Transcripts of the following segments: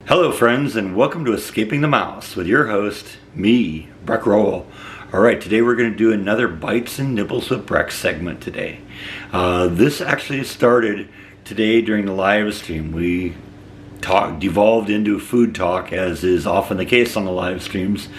Hello friends, and welcome to Escaping the Mouse with your host, me, Breck Roll. Alright, today we're going to do another Bites and Nibbles with Breck segment today. This actually started today during the live stream. We devolved into food talk, as is often the case on the live streams.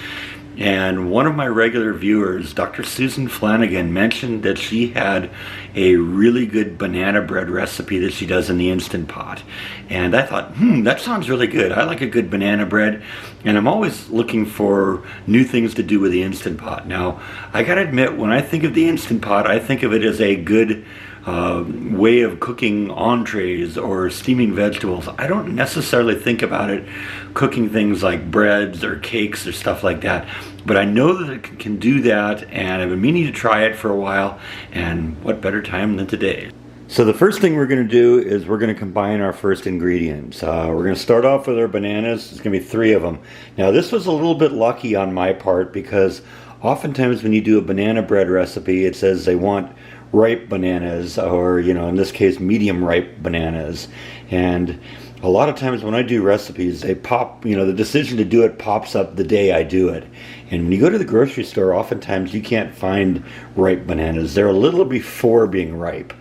And one of my regular viewers, Dr. Susan Flanagan, mentioned that she had a really good banana bread recipe that she does in the Instant Pot. And I thought, that sounds really good. I like a good banana bread, and I'm always looking for new things to do with the Instant Pot. Now, I gotta admit, when I think of the Instant Pot, I think of it as a good way of cooking entrees or steaming vegetables. I don't necessarily think about it cooking things like breads or cakes or stuff like that, but I know that it can do that, and I've been meaning to try it for a while, and what better time than today. So the first thing we're going to do is we're going to combine our first ingredients. We're going to start off with our bananas. There's going to be 3 of them. Now this was a little bit lucky on my part, because oftentimes when you do a banana bread recipe, it says they want ripe bananas, or in this case medium ripe bananas. And a lot of times when I do recipes, they pop, the decision to do it pops up the day I do it. And when you go to the grocery store, oftentimes you can't find ripe bananas. They're a little before being ripe.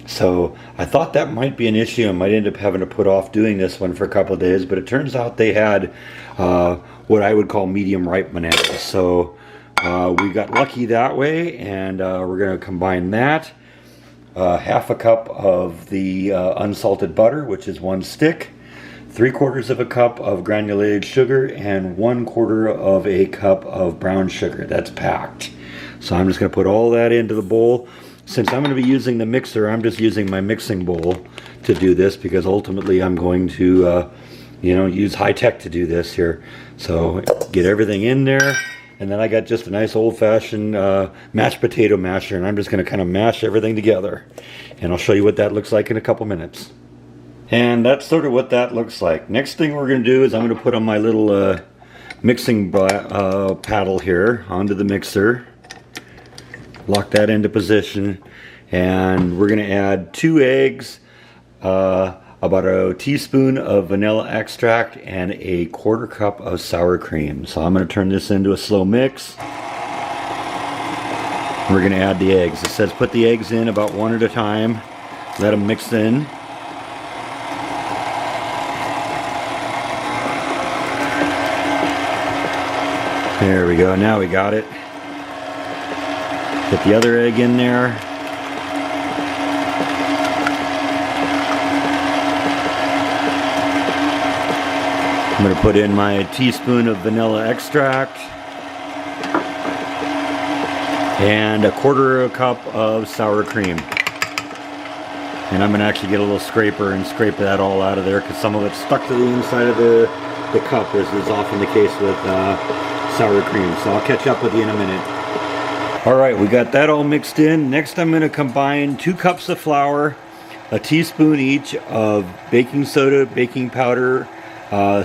So I thought that might be an issue. I might end up having to put off doing this one for a couple of days, but it turns out they had what I would call medium ripe bananas. So we got lucky that way, and we're going to combine that. Half a cup of the unsalted butter, which is 1 stick, 3/4 of a cup of granulated sugar, and 1/4 of a cup of brown sugar. That's packed. So I'm just going to put all that into the bowl. Since I'm going to be using the mixer, I'm just using my mixing bowl to do this, because ultimately I'm going to use high tech to do this here. So get everything in there. And then I got just a nice old-fashioned mashed potato masher, and I'm just going to kind of mash everything together. And I'll show you what that looks like in a couple minutes. And that's sort of what that looks like. Next thing we're going to do is I'm going to put on my little mixing paddle here onto the mixer. Lock that into position. And we're going to add 2 eggs, about a teaspoon of vanilla extract, and a 1/4 cup of sour cream. So I'm going to turn this into a slow mix. We're going to add the eggs. It says put the eggs in about 1 at a time. Let them mix in. There we go. Now we got it. Get the other egg in there. I'm going to put in my teaspoon of vanilla extract and a 1/4 cup of sour cream. And I'm going to actually get a little scraper and scrape that all out of there, because some of it's stuck to the inside of the cup, as is often the case with sour cream. So I'll catch up with you in a minute. Alright, we got that all mixed in. Next I'm going to combine 2 cups of flour, a teaspoon each of baking soda, baking powder,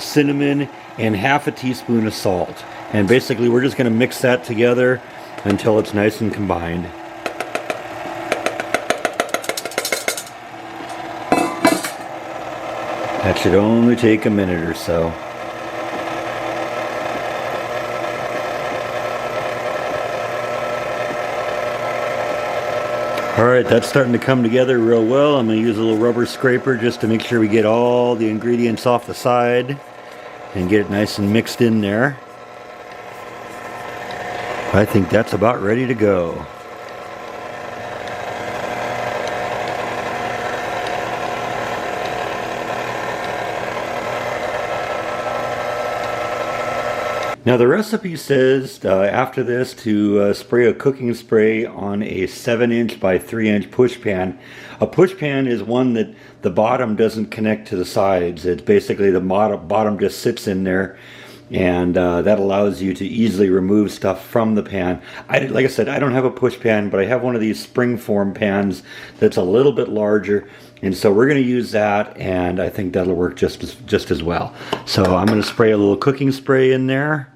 cinnamon, and half a teaspoon of salt. And basically we're just going to mix that together until it's nice and combined. That should only take a minute or so. Alright, that's starting to come together real well. I'm going to use a little rubber scraper just to make sure we get all the ingredients off the side and get it nice and mixed in there. I think that's about ready to go. Now the recipe says after this to spray a cooking spray on a 7-inch by 3-inch push pan. A push pan is one that the bottom doesn't connect to the sides. It's basically the bottom just sits in there, and that allows you to easily remove stuff from the pan. Like I said, I don't have a push pan, but I have one of these spring-form pans that's a little bit larger, and so we're going to use that, and I think that'll work just as well. So I'm going to spray a little cooking spray in there,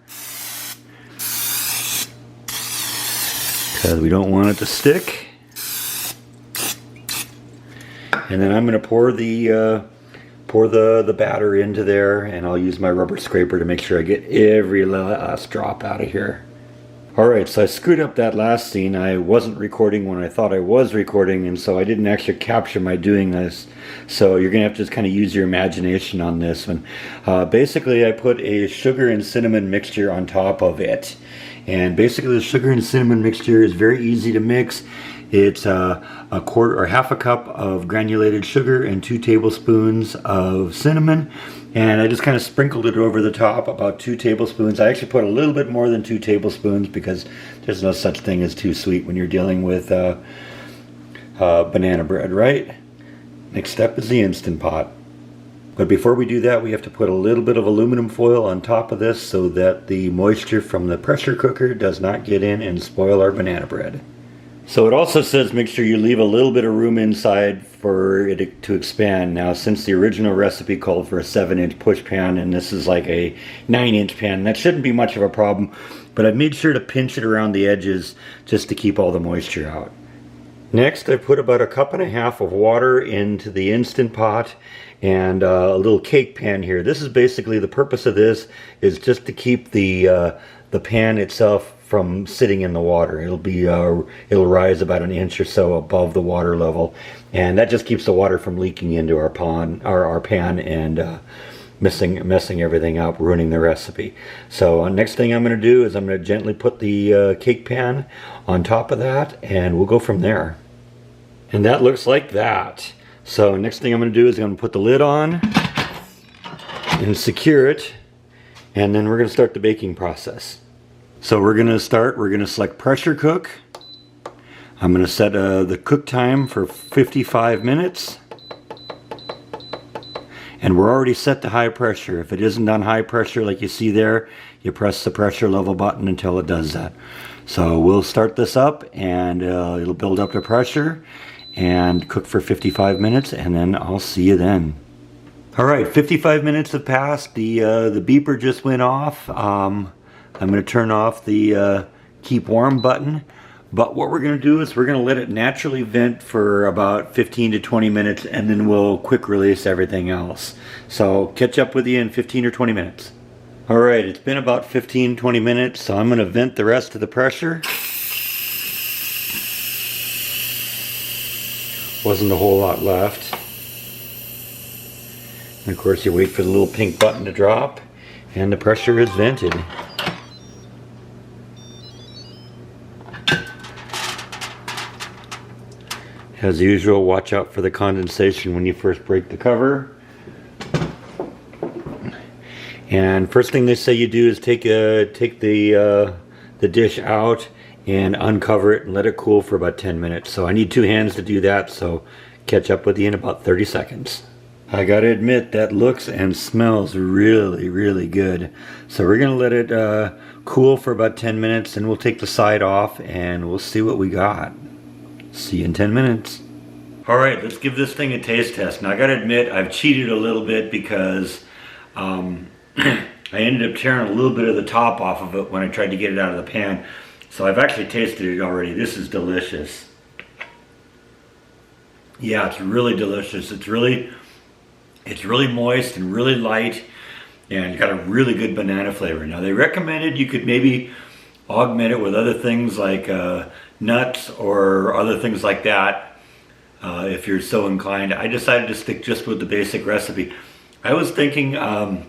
because we don't want it to stick. And then I'm going to pour pour the batter into there, and I'll use my rubber scraper to make sure I get every last drop out of here. Alright, so I screwed up that last scene. I wasn't recording when I thought I was recording, and so I didn't actually capture my doing this. So you're going to have to just kind of use your imagination on this one. Basically, I put a sugar and cinnamon mixture on top of it. And basically the sugar and cinnamon mixture is very easy to mix. It's a quarter or half a cup of granulated sugar and 2 tablespoons of cinnamon. And I just kind of sprinkled it over the top, about 2 tablespoons. I actually put a little bit more than 2 tablespoons because there's no such thing as too sweet when you're dealing with banana bread, right? Next step is the Instant Pot. But before we do that, we have to put a little bit of aluminum foil on top of this so that the moisture from the pressure cooker does not get in and spoil our banana bread. So it also says make sure you leave a little bit of room inside for it to expand. Now, since the original recipe called for a 7-inch push pan and this is like a 9-inch pan, that shouldn't be much of a problem, but I've made sure to pinch it around the edges just to keep all the moisture out. Next, I put about 1.5 cups of water into the Instant Pot and a little cake pan here. This is basically, the purpose of this is just to keep the pan itself from sitting in the water. It'll rise about 1 inch or so above the water level, and that just keeps the water from leaking into our pan and messing everything up, ruining the recipe. So next thing I'm going to do is I'm going to gently put the cake pan on top of that, and we'll go from there. And that looks like that. So next thing I'm going to do is I'm going to put the lid on and secure it, and then we're going to start the baking process. So we're going to select pressure cook. I'm going to set the cook time for 55 minutes. And we're already set to high pressure. If it isn't on high pressure like you see there, you press the pressure level button until it does that. So we'll start this up, and it'll build up the pressure and cook for 55 minutes, and then I'll see you then. Alright, 55 minutes have passed. The beeper just went off. I'm going to turn off the keep warm button, but what we're going to do is we're going to let it naturally vent for about 15 to 20 minutes, and then we'll quick release everything else. So catch up with you in 15 or 20 minutes. Alright, it's been about 15-20 minutes, so I'm going to vent the rest of the pressure. Wasn't a whole lot left. And of course you wait for the little pink button to drop, and the pressure is vented. As usual, watch out for the condensation when you first break the cover. And first thing they say you do is take the dish out and uncover it and let it cool for about 10 minutes. So I need 2 hands to do that, so catch up with you in about 30 seconds. I gotta admit, that looks and smells really, really good. So we're gonna let it cool for about 10 minutes, and we'll take the side off and we'll see what we got. See you in 10 minutes. Alright, let's give this thing a taste test. Now I gotta admit, I've cheated a little bit because I ended up tearing a little bit of the top off of it when I tried to get it out of the pan. So I've actually tasted it already. This is delicious. Yeah, it's really delicious. It's really moist and really light, and it's got a really good banana flavor. Now they recommended you could maybe augment it with other things like nuts or other things like that if you're so inclined. I decided to stick just with the basic recipe. I was thinking a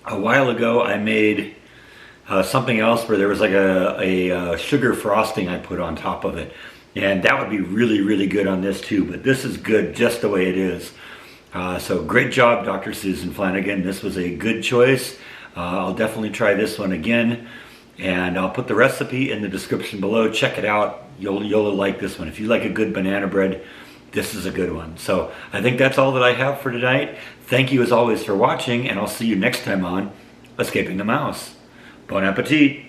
while ago I made something else where there was like a sugar frosting I put on top of it, and that would be really, really good on this too, but this is good just the way it is. So great job, Dr. Susan Flanagan. This was a good choice. I'll definitely try this one again, and I'll put the recipe in the description below. Check it out. You'll like this one. If you like a good banana bread, this is a good one. So I think that's all that I have for tonight. Thank you as always for watching, and I'll see you next time on Escaping the Mouse. Bon appetit!